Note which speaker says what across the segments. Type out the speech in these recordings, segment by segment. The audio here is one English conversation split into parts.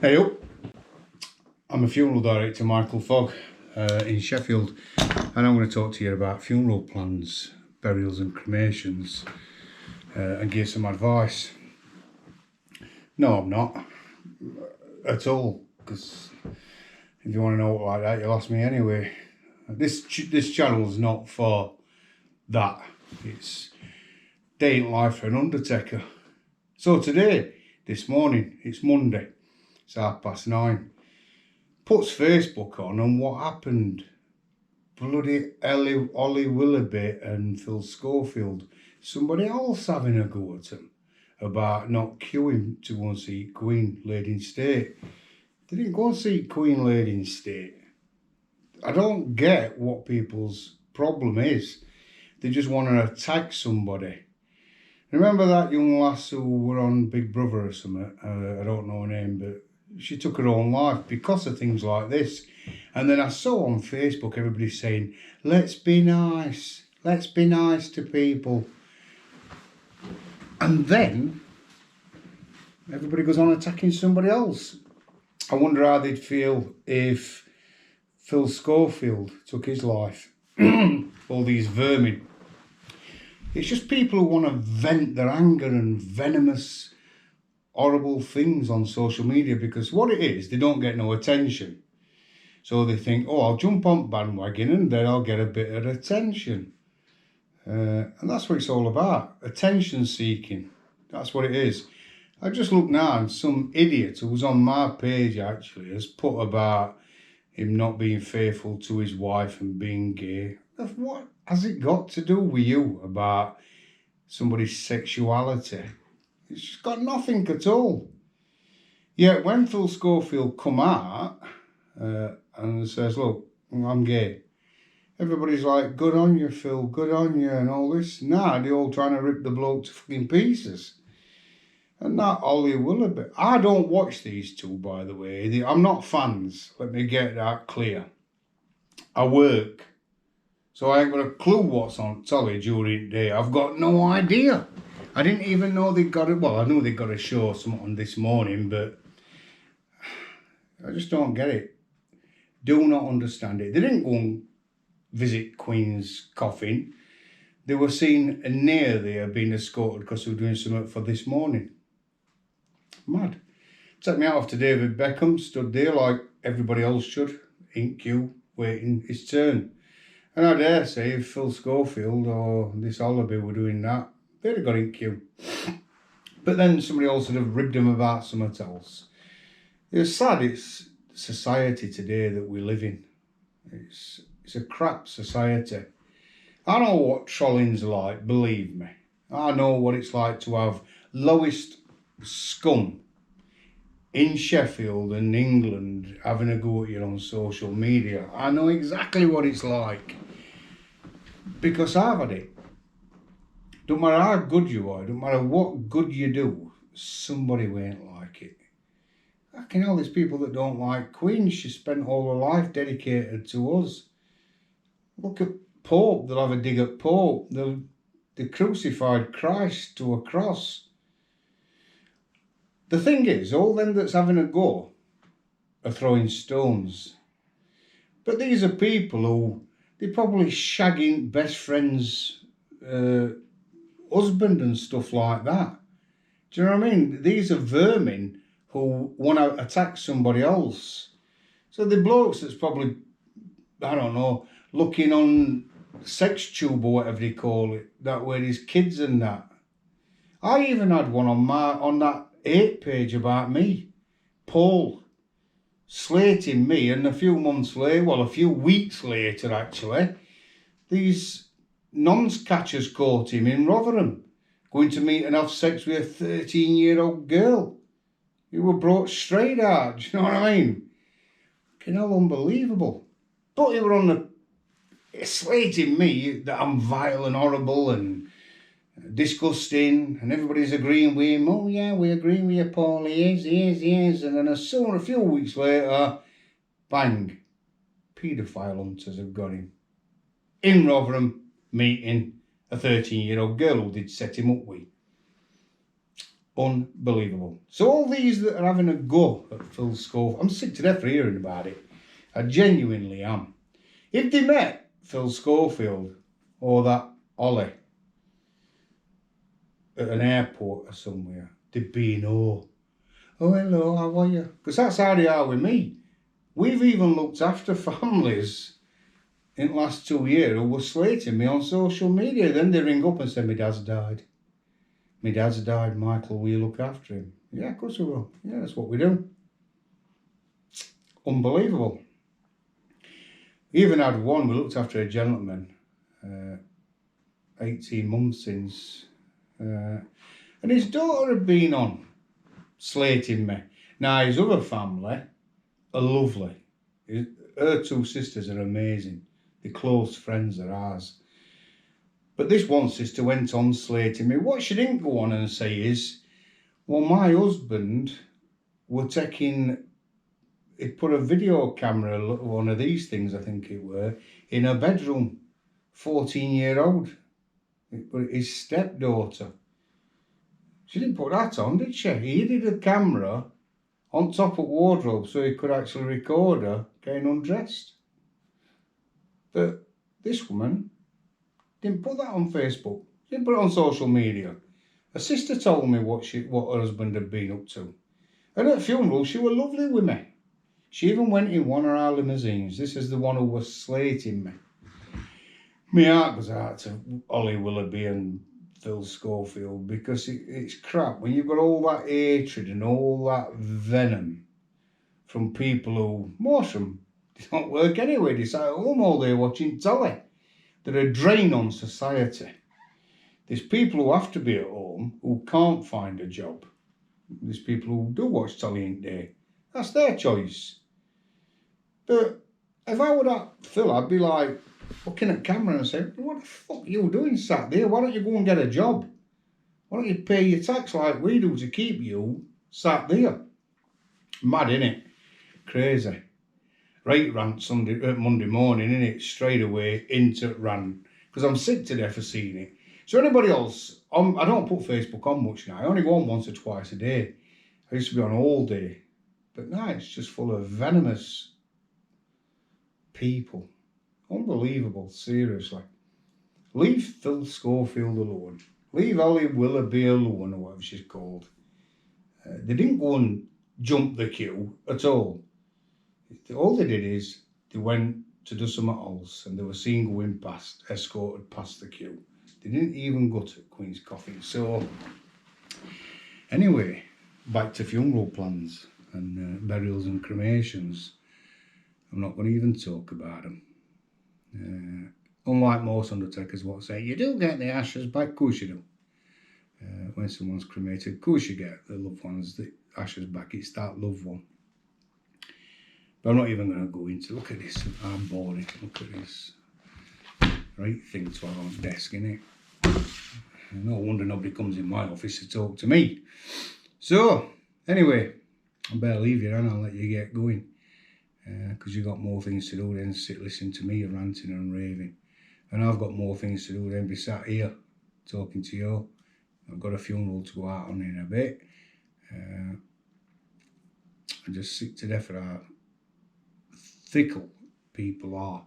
Speaker 1: Hey up, I'm a funeral director, Michael Fogg, in Sheffield, and I'm going to talk to you about funeral plans, burials and cremations, and give some advice. No, I'm not at all, because if you want to know what like that, you'll ask me anyway. This channel's not for that. It's day in life for an undertaker. So today, this morning, it's Monday, it's 9:30. Puts Facebook on and what happened. Bloody Ollie Willoughby and Phil Schofield. Somebody else having a go at them about not queuing to go and see Queen Lady in State. They didn't go and see Queen Lady in State. I don't get what people's problem is. They just want to attack somebody. Remember that young lass who were on Big Brother or something? I don't know her name, but she took her own life because of things like this. And then I saw on Facebook everybody saying, let's be nice to people. And then everybody goes on attacking somebody else. I wonder how they'd feel if Phil Schofield took his life. All these vermin. It's just people who want to vent their anger and venomous, horrible things on social media, because what it is, they don't get no attention. So they think, oh, I'll jump on bandwagon and then I'll get a bit of attention. And that's what it's all about, attention seeking. That's what it is. I just looked now and some idiot who was on my page actually has put about him not being faithful to his wife and being gay. What has it got to do with you about somebody's sexuality? It's just got nothing at all. Yet when Phil Schofield come out and says, look, I'm gay, everybody's like, good on you, Phil, good on you, and all this. Nah, they're all trying to rip the bloke to fucking pieces. And that Ollie Willoughby. I don't watch these two, by the way. I'm not fans. Let me get that clear. I work. So I ain't got a clue what's on telly during the day. I've got no idea. I didn't even know they got it. Well, I knew they got a show something on this morning, but I just don't get it. Do not understand it. They didn't go and visit Queen's coffin. They were seen near there being escorted because they were doing something for this morning. Mad. Took me out after David Beckham, stood there like everybody else should, in queue, waiting his turn. And I dare say if Phil Schofield or this Willoughby were doing that, they'd have got in queue. But then somebody else would have ribbed them about something else. It's sad, it's society today that we live in. It's a crap society. I know what trolling's like, believe me. I know what it's like to have lowest scum in Sheffield and England having a go at you on social media. I know exactly what it's like because I've had it. Don't matter how good you are, don't matter what good you do, somebody won't like it. I can know there's people that don't like Queen. She spent all her life dedicated to us. Look at Pope, they'll have a dig at Pope. They crucified Christ to a cross. The thing is, all them that's having a go are throwing stones. But these are people who, they're probably shagging best friends' husband and stuff like that. Do you know what I mean? These are vermin who want to attack somebody else. So the blokes that's probably, I don't know, looking on sex tube or whatever they call it, that where his kids and that. I even had one on that 8 page about me. Paul slating me, and a few weeks later actually, these nonce catchers caught him in Rotherham, going to meet and have sex with a 13-year-old girl. You were brought straight out, do you know what I mean? You know, unbelievable. But they were on the slating me that I'm vile and horrible and disgusting, and everybody's agreeing with him. Oh yeah, we agree with you, Paul. He is. And then a few weeks later, bang, paedophile hunters have got him. In Rotherham, meeting a 13-year-old girl who did set him up with. Unbelievable. So all these that are having a go at Phil Schofield, I'm sick to death for hearing about it. I genuinely am. If they met Phil Schofield or that Ollie at an airport or somewhere, they'd be in awe. Oh, hello, how are you? Because that's how they are with me. We've even looked after families in the last 2 years who were slating me on social media. Then they ring up and say, my dad's died. My dad's died, Michael, will you look after him? Yeah, of course we will. Yeah, that's what we do. Unbelievable. We even had one, we looked after a gentleman, 18 months since, and his daughter had been on slating me. Now, his other family are lovely. Her two sisters are amazing. They're close friends of ours. But this one sister went on slating me. What she didn't go on and say is, well, my husband were taking, he put a video camera, one of these things I think it were, in her bedroom, 14-year-old. His stepdaughter. She didn't put that on, did she? He did a camera on top of wardrobe so he could actually record her getting undressed. But this woman didn't put that on Facebook. She didn't put it on social media. Her sister told me what her husband had been up to. And at the funeral, she was lovely with me. She even went in one of our limousines. This is the one who was slating me. My heart goes out to Ollie Willoughby and Phil Schofield because it's crap. When you've got all that hatred and all that venom from people who, most of them, don't work anyway. They sit at home all day watching telly. They're a drain on society. There's people who have to be at home who can't find a job. There's people who do watch telly in day. That's their choice. But if I were that Phil, I'd be like looking at camera and saying, what the fuck are you doing sat there? Why don't you go and get a job? Why don't you pay your tax like we do to keep you sat there? Mad, innit? Crazy. Right rant Monday morning, innit? Straight away into rant. Because I'm sick to death of seeing it. So anybody else, I don't put Facebook on much now. I only go on once or twice a day. I used to be on all day. But now it's just full of venomous people. Unbelievable, seriously. Leave Phil Schofield alone. Leave Ollie Willoughby alone, or whatever she's called. They didn't go and jump the queue at all. All they did is they went to do something else and they were seen going past, escorted past the queue. They didn't even go to Queen's Coffee. So, anyway, back to funeral plans and burials and cremations. I'm not going to even talk about them. Unlike most undertakers, what say, you do get the ashes back, of course you do. When someone's cremated, of course you get the loved ones, the ashes back, it's that loved one. But I'm not even going to go into, look at this, I'm boring, look at this. Right thing to have on the desk, innit? No wonder nobody comes in my office to talk to me. So, anyway, I better leave you and I'll let you get going. Because you've got more things to do than sit listening to me ranting and raving. And I've got more things to do than be sat here talking to you. I've got a funeral to go out on in a bit. I'm just sick to death of how fickle people are.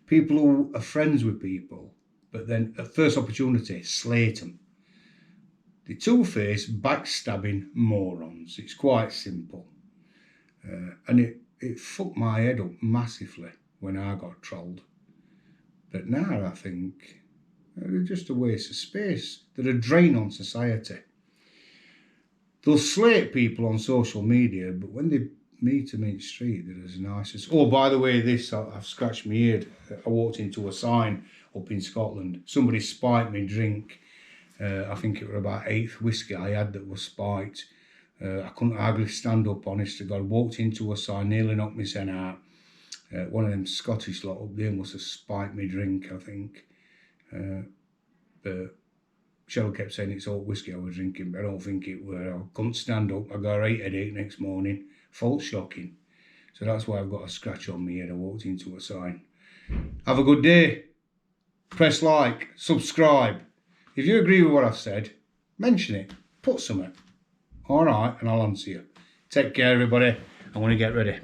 Speaker 1: People who are friends with people, but then at first opportunity, slate them. The two-faced, backstabbing morons. It's quite simple. And it fucked my head up massively when I got trolled. But now I think they're just a waste of space. They're a drain on society. They'll slate people on social media, but when they meet them in the street, they're as nice as... Oh, by the way, I've scratched my ear. I walked into a sign up in Scotland. Somebody spiked me drink. I think it was about 8th whiskey I had that was spiked. I couldn't hardly stand up, honest to God. Walked into a sign, nearly knocked me sen out. One of them Scottish lot up there must have spiked me drink, I think. But Cheryl kept saying it's all whiskey I was drinking, but I don't think it were. I couldn't stand up. I got a right headache next morning. Fault shocking. So that's why I've got a scratch on me head. I walked into a sign. Have a good day. Press like, subscribe. If you agree with what I've said, mention it. Put something. All right, and I'll answer you. Take care, everybody. I'm going to get ready.